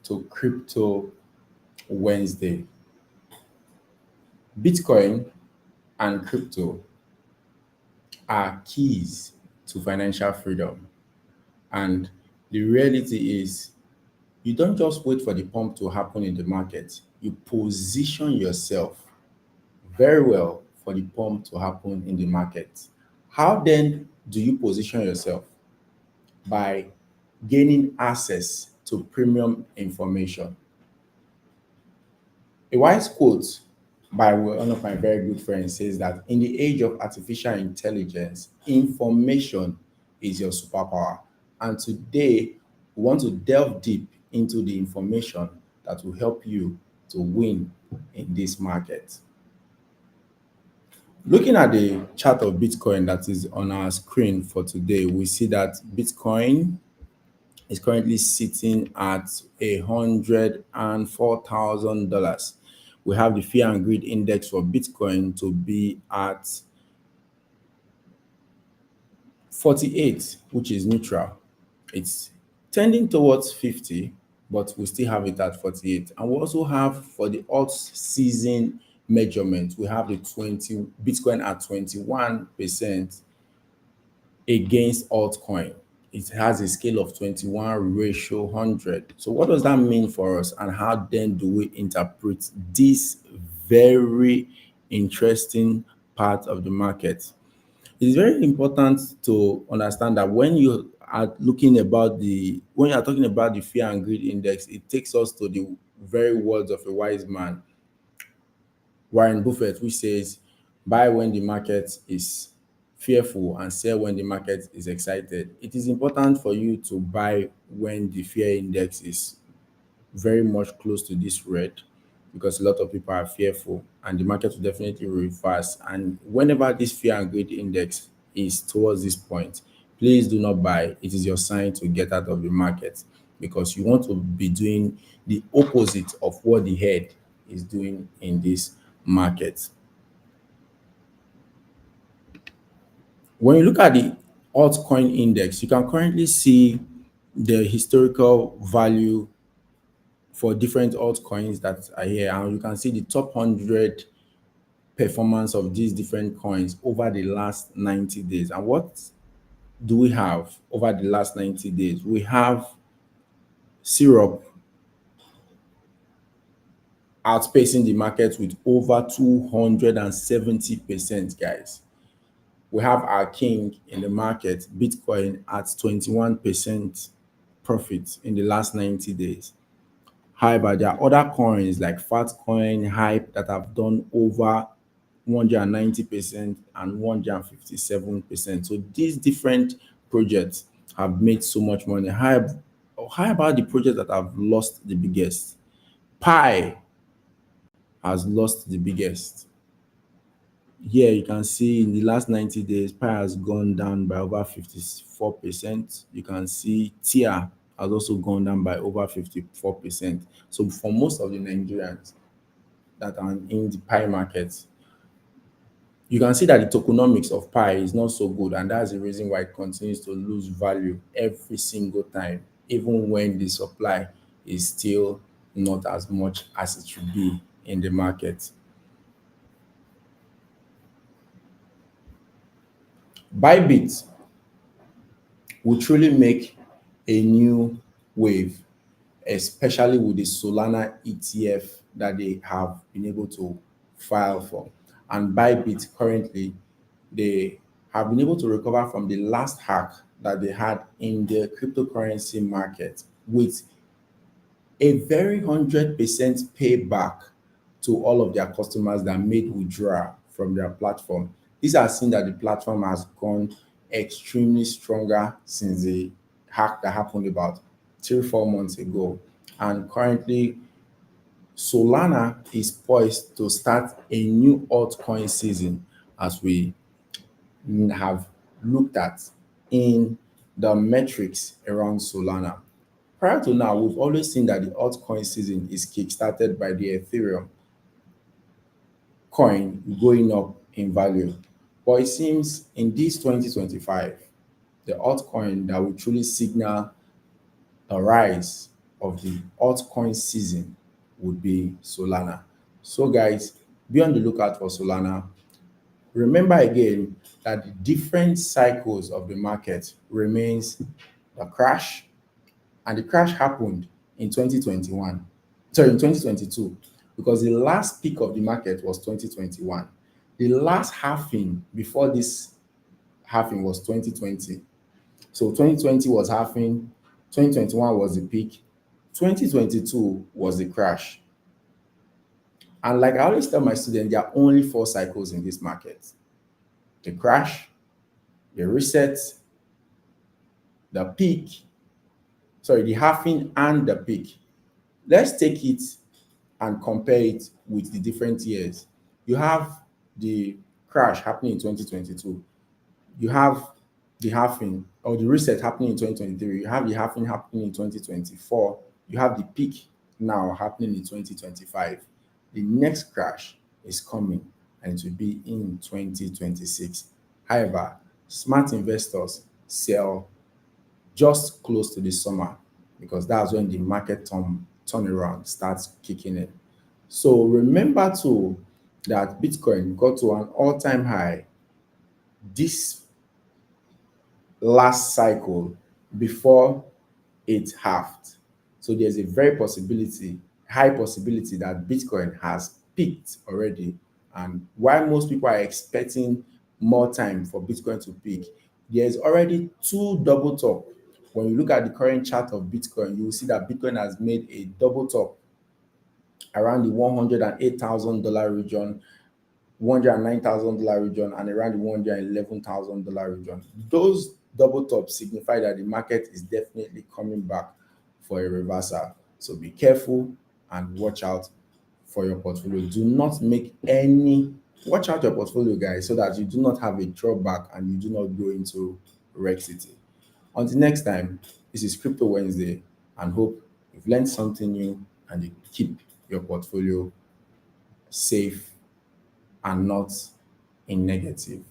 to Crypto Wednesday. Bitcoin and crypto are keys to financial freedom. And the reality is, you don't just wait for the pump to happen in the market, you position yourself very well for the pump to happen in the market. How then do you position yourself? By gaining access to premium information. A wise quote by one of my very good friends says that in the age of artificial intelligence, information is your superpower. And today, we want to delve deep into the information that will help you to win in this market. Looking at the chart of Bitcoin that is on our screen for today, we see that Bitcoin is currently sitting at $104,000. We have the fear and greed index for Bitcoin to be at 48, which is neutral. It's tending towards 50, but we still have it at 48. And we also have for the alt season measurement, we have the 20 Bitcoin at 21% against altcoin. It has a scale of 21 ratio 100. So what does that mean for us, and how then do we interpret this very interesting part of the market? It's very important to understand that when you are when you are talking about the fear and greed index, it takes us to the very words of a wise man, Warren Buffett, which says, buy when the market is fearful and sell when the market is excited. It is important for you to buy when the fear index is very much close to this red, because a lot of people are fearful and the market will definitely reverse. And whenever this fear and greed index is towards this point, please do not buy. It is your sign to get out of the market, because you want to be doing the opposite of what the head is doing in this market. When you look at the altcoin index, you can currently see the historical value for different altcoins that are here, and you can see the top 100 performance of these different coins over the last 90 days. And what do we have over the last 90 days? We have Syrup outpacing the market with over 270%, guys. We have our king in the market, Bitcoin, at 21% profit in the last 90 days. However, there are other coins like Fatcoin, Hype that have done over 190% and 157%. So these different projects have made so much money. How about the projects that have lost the biggest? Pi has lost the biggest. Here you can see in the last 90 days, Pi has gone down by over 54%. You can see TIA has also gone down by over 54%. So for most of the Nigerians that are in the Pi market, you can see that the tokenomics of Pi is not so good, and that's the reason why it continues to lose value every single time, even when the supply is still not as much as it should be in the market. Bybit will truly make a new wave, especially with the Solana ETF that they have been able to file for. And Bybit currently, they have been able to recover from the last hack that they had in the cryptocurrency market with a very 100% payback to all of their customers that made withdrawal from their platform. These are seen that the platform has gone extremely stronger since the hack that happened about 3 or 4 months ago. And currently, Solana is poised to start a new altcoin season, as we have looked at in the metrics around Solana. Prior to now, we've always seen that the altcoin season is kickstarted by the Ethereum coin going up in value. But it seems in this 2025, the altcoin that will truly signal a rise of the altcoin season would be Solana. So guys, be on the lookout for Solana. Remember again that the different cycles of the market remains the crash, and the crash happened in 2021, sorry, in 2022, because the last peak of the market was 2021. The last halving before this halving was 2020. So 2020 was halving, 2021 was the peak, 2022 was the crash. And like I always tell my students, there are only four cycles in this market: the crash, the reset, the peak, sorry, the halving and the peak. Let's take it and compare it with the different years. You have the crash happening in 2022. You have the halving or the reset happening in 2023. You have the halving happening in 2024. You have the peak now happening in 2025. The next crash is coming and it will be in 2026. However, smart investors sell just close to the summer because that's when the market turnaround starts kicking in. So remember too that Bitcoin got to an all-time high this last cycle before it halved. So there's a high possibility that Bitcoin has peaked already. And while most people are expecting more time for Bitcoin to peak, there's already two double top. When you look at the current chart of Bitcoin, you will see that Bitcoin has made a double top around the $108,000 region, $109,000 region, and around the $111,000 region. Those double tops signify that the market is definitely coming back for a reversal. So be careful and watch out for your portfolio. Do not make any, watch out your portfolio, guys, so that you do not have a drawback and you do not go into Reg City. Until next time, this is Crypto Wednesday, and hope you've learned something new and you keep your portfolio safe and not in negative.